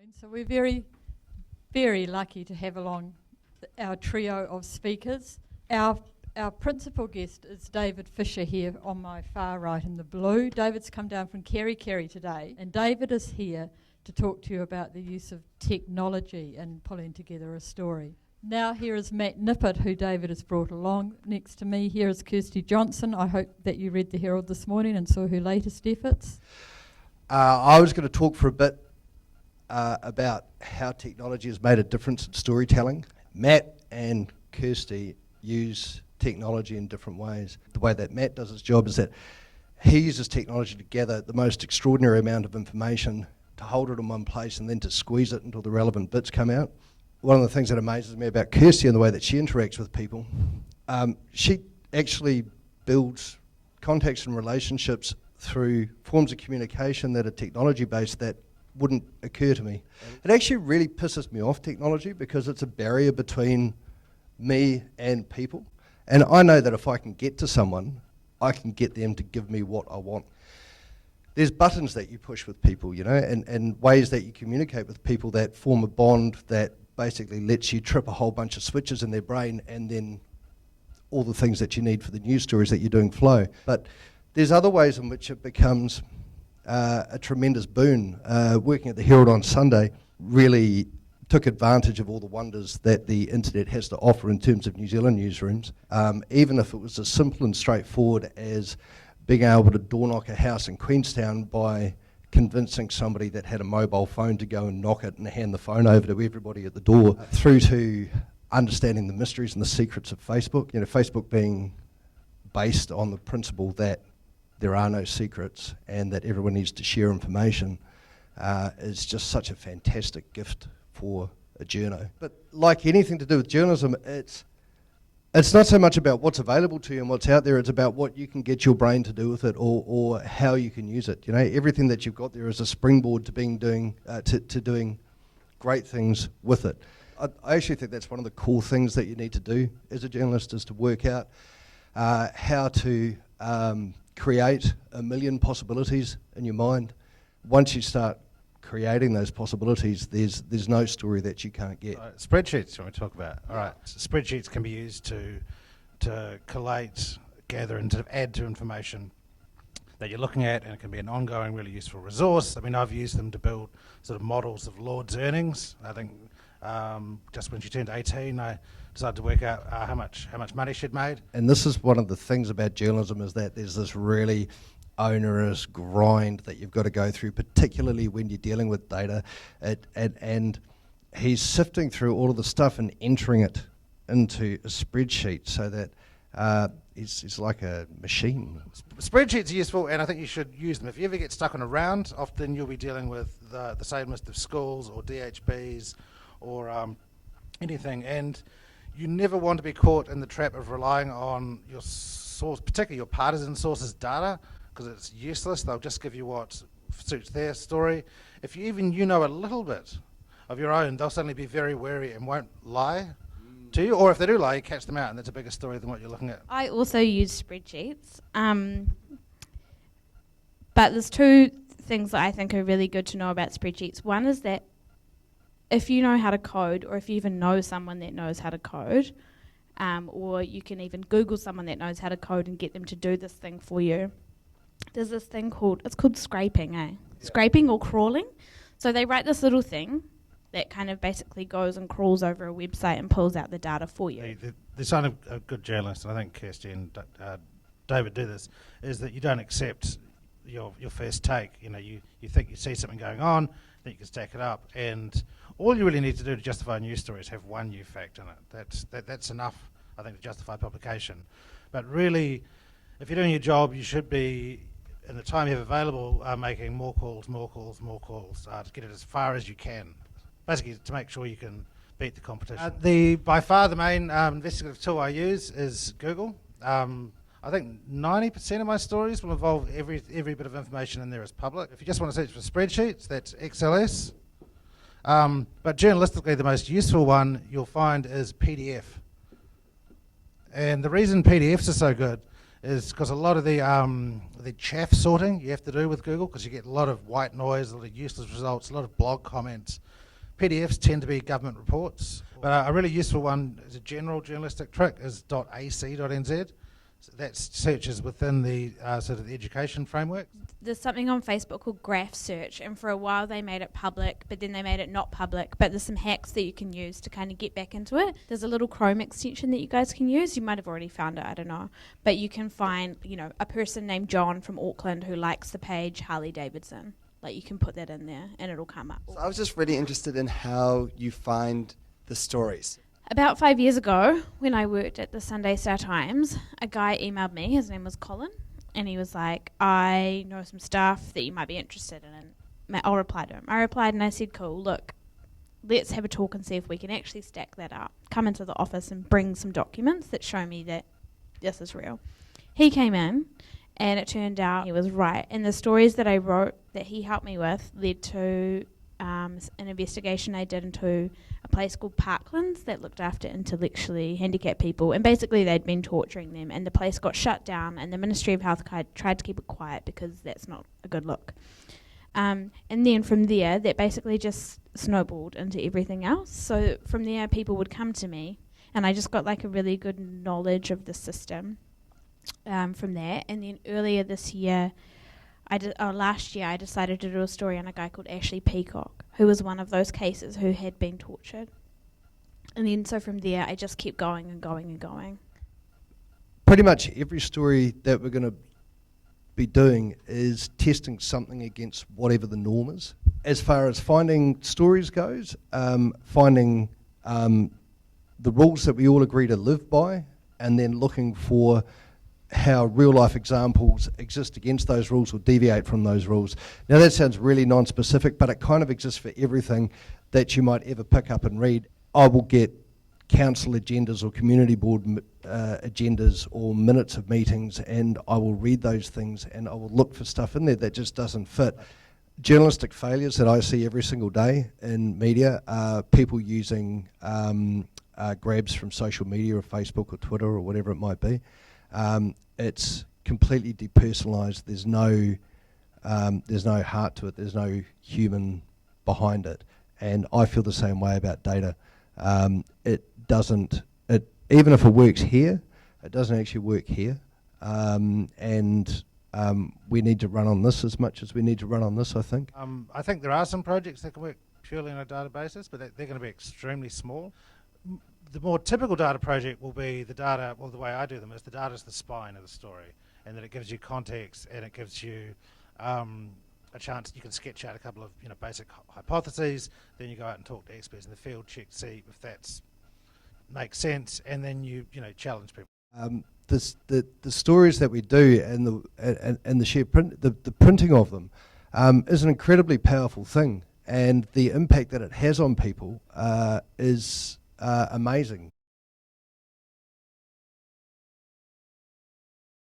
afternoon. So we're very, very lucky to have along our trio of speakers. Our principal guest is David Fisher here on my far right in the blue. David's come down from Kerry today, and David is here to talk to you about the use of technology in pulling together a story. Now here is Matt Nippert, who David has brought along. Next to me here is Kirsty Johnston. I hope that you read the Herald this morning and saw her latest efforts. I was going to talk for a bit about how technology has made a difference in storytelling. Matt and Kirsty use technology in different ways. The way that Matt does his job is that he uses technology to gather the most extraordinary amount of information, to hold it in one place and then to squeeze it until the relevant bits come out. One of the things that amazes me about Kirsty and the way that she interacts with people, she actually builds contacts and relationships through forms of communication that are technology-based that wouldn't occur to me. It actually really pisses me off, technology, because it's a barrier between me and people. And I know that if I can get to someone, I can get them to give me what I want. There's buttons that you push with people, you know, and ways that you communicate with people that form a bond that basically lets you trip a whole bunch of switches in their brain, and then all the things that you need for the news stories that you're doing flow. But there's other ways in which it becomes a tremendous boon. Working at the Herald on Sunday really took advantage of all the wonders that the internet has to offer in terms of New Zealand newsrooms. Even if it was as simple and straightforward as being able to door knock a house in Queenstown by convincing somebody that had a mobile phone to go and knock it and hand the phone over to everybody at the door, through to understanding the mysteries and the secrets of Facebook. You know, Facebook being based on the principle that there are no secrets and that everyone needs to share information is just such a fantastic gift for a journo. But like anything to do with journalism, it's not so much about what's available to you and what's out there, it's about what you can get your brain to do with it, or how you can use it. You know, everything that you've got there is a springboard to doing great things with it. I actually think that's one of the cool things that you need to do as a journalist, is to work out how to create a million possibilities in your mind. Once you start creating those possibilities, there's no story that you can't get. Spreadsheets you want to talk about. All right. Spreadsheets can be used to collate, gather and to add to information that you're looking at, and it can be an ongoing, really useful resource. I mean, I've used them to build sort of models of Lord's earnings. I think just when she turned 18, I decided to work out how much money she'd made. And this is one of the things about journalism, is that there's this really onerous grind that you've got to go through, particularly when you're dealing with data. And he's sifting through all of the stuff and entering it into a spreadsheet so that he's like a machine. Spreadsheets are useful, and I think you should use them. If you ever get stuck on a round, often you'll be dealing with the same list of schools or DHBs or anything, and you never want to be caught in the trap of relying on your source, particularly your partisan sources' data, because it's useless. They'll just give you what suits their story. If you know a little bit of your own, they'll suddenly be very wary and won't lie to you, or if they do lie, you catch them out and that's a bigger story than what you're looking at. I also use spreadsheets, but there's two things that I think are really good to know about spreadsheets. One is that if you know how to code, or if you even know someone that knows how to code, or you can even Google someone that knows how to code and get them to do this thing for you. There's this thing called scraping, Yeah. Scraping or crawling. So they write this little thing that kind of basically goes and crawls over a website and pulls out the data for you. The sign of a good journalist, and I think Kirsty and David do this, is that you don't accept your first take. You know, you think you see something going on, then you can stack it up, and all you really need to do to justify a news story is have one new fact in it. That's enough, I think, to justify publication. But really, if you're doing your job, you should be, in the time you have available, making more calls to get it as far as you can. Basically, to make sure you can beat the competition. By far the main investigative tool I use is Google. I think 90% of my stories will involve every bit of information in there is public. If you just want to search for spreadsheets, that's XLS. But journalistically, the most useful one you'll find is PDF. And the reason PDFs are so good is because a lot of the chaff sorting you have to do with Google, because you get a lot of white noise, a lot of useless results, a lot of blog comments. PDFs tend to be government reports, but a really useful one as a general journalistic trick is .ac.nz. So that searches within the sort of the education framework. There's something on Facebook called Graph Search, and for a while they made it public, but then they made it not public. But there's some hacks that you can use to kind of get back into it. There's a little Chrome extension that you guys can use. You might have already found it, I don't know. But you can find, a person named John from Auckland who likes the page Harley Davidson. Like, you can put that in there and it'll come up. So I was just really interested in how you find the stories. About 5 years ago, when I worked at the Sunday Star Times, a guy emailed me, his name was Colin, and he was like, I know some stuff that you might be interested in, and I'll reply to him. I replied and I said, cool, look, let's have a talk and see if we can actually stack that up. Come into the office and bring some documents that show me that this is real. He came in, and it turned out he was right. And the stories that I wrote that he helped me with led to an investigation I did into a place called Parklands that looked after intellectually handicapped people, and basically they'd been torturing them, and the place got shut down, and the Ministry of Health tried to keep it quiet because that's not a good look. And then from there, that basically just snowballed into everything else. So from there, people would come to me, and I just got like a really good knowledge of the system from there. And then earlier this year, last year, I decided to do a story on a guy called Ashley Peacock, who was one of those cases who had been tortured. And then so from there, I just kept going and going and going. Pretty much every story that we're going to be doing is testing something against whatever the norm is. As far as finding stories goes, finding the rules that we all agree to live by, and then looking for how real-life examples exist against those rules or deviate from those rules. Now that sounds really non-specific, but it kind of exists for everything that you might ever pick up and read. I will get council agendas or community board agendas or minutes of meetings, and I will read those things and I will look for stuff in there that just doesn't fit. Journalistic failures that I see every single day in media are people using grabs from social media or Facebook or Twitter or whatever it might be. It's completely depersonalised. There's no heart to it. There's no human behind it, and I feel the same way about data. It doesn't. Even if it works here, it doesn't actually work here, and we need to run on this as much as we need to run on this, I think. I think there are some projects that can work purely on a databasis, but they're going to be extremely small. The more typical data project will be the data, well, the way I do them is the data is the spine of the story, and that it gives you context, and it gives you a chance. You can sketch out a couple of basic hypotheses, then you go out and talk to experts in the field, check to see if that's makes sense, and then you challenge people. The stories that we do and the sheer print, the printing of them is an incredibly powerful thing, and the impact that it has on people is amazing.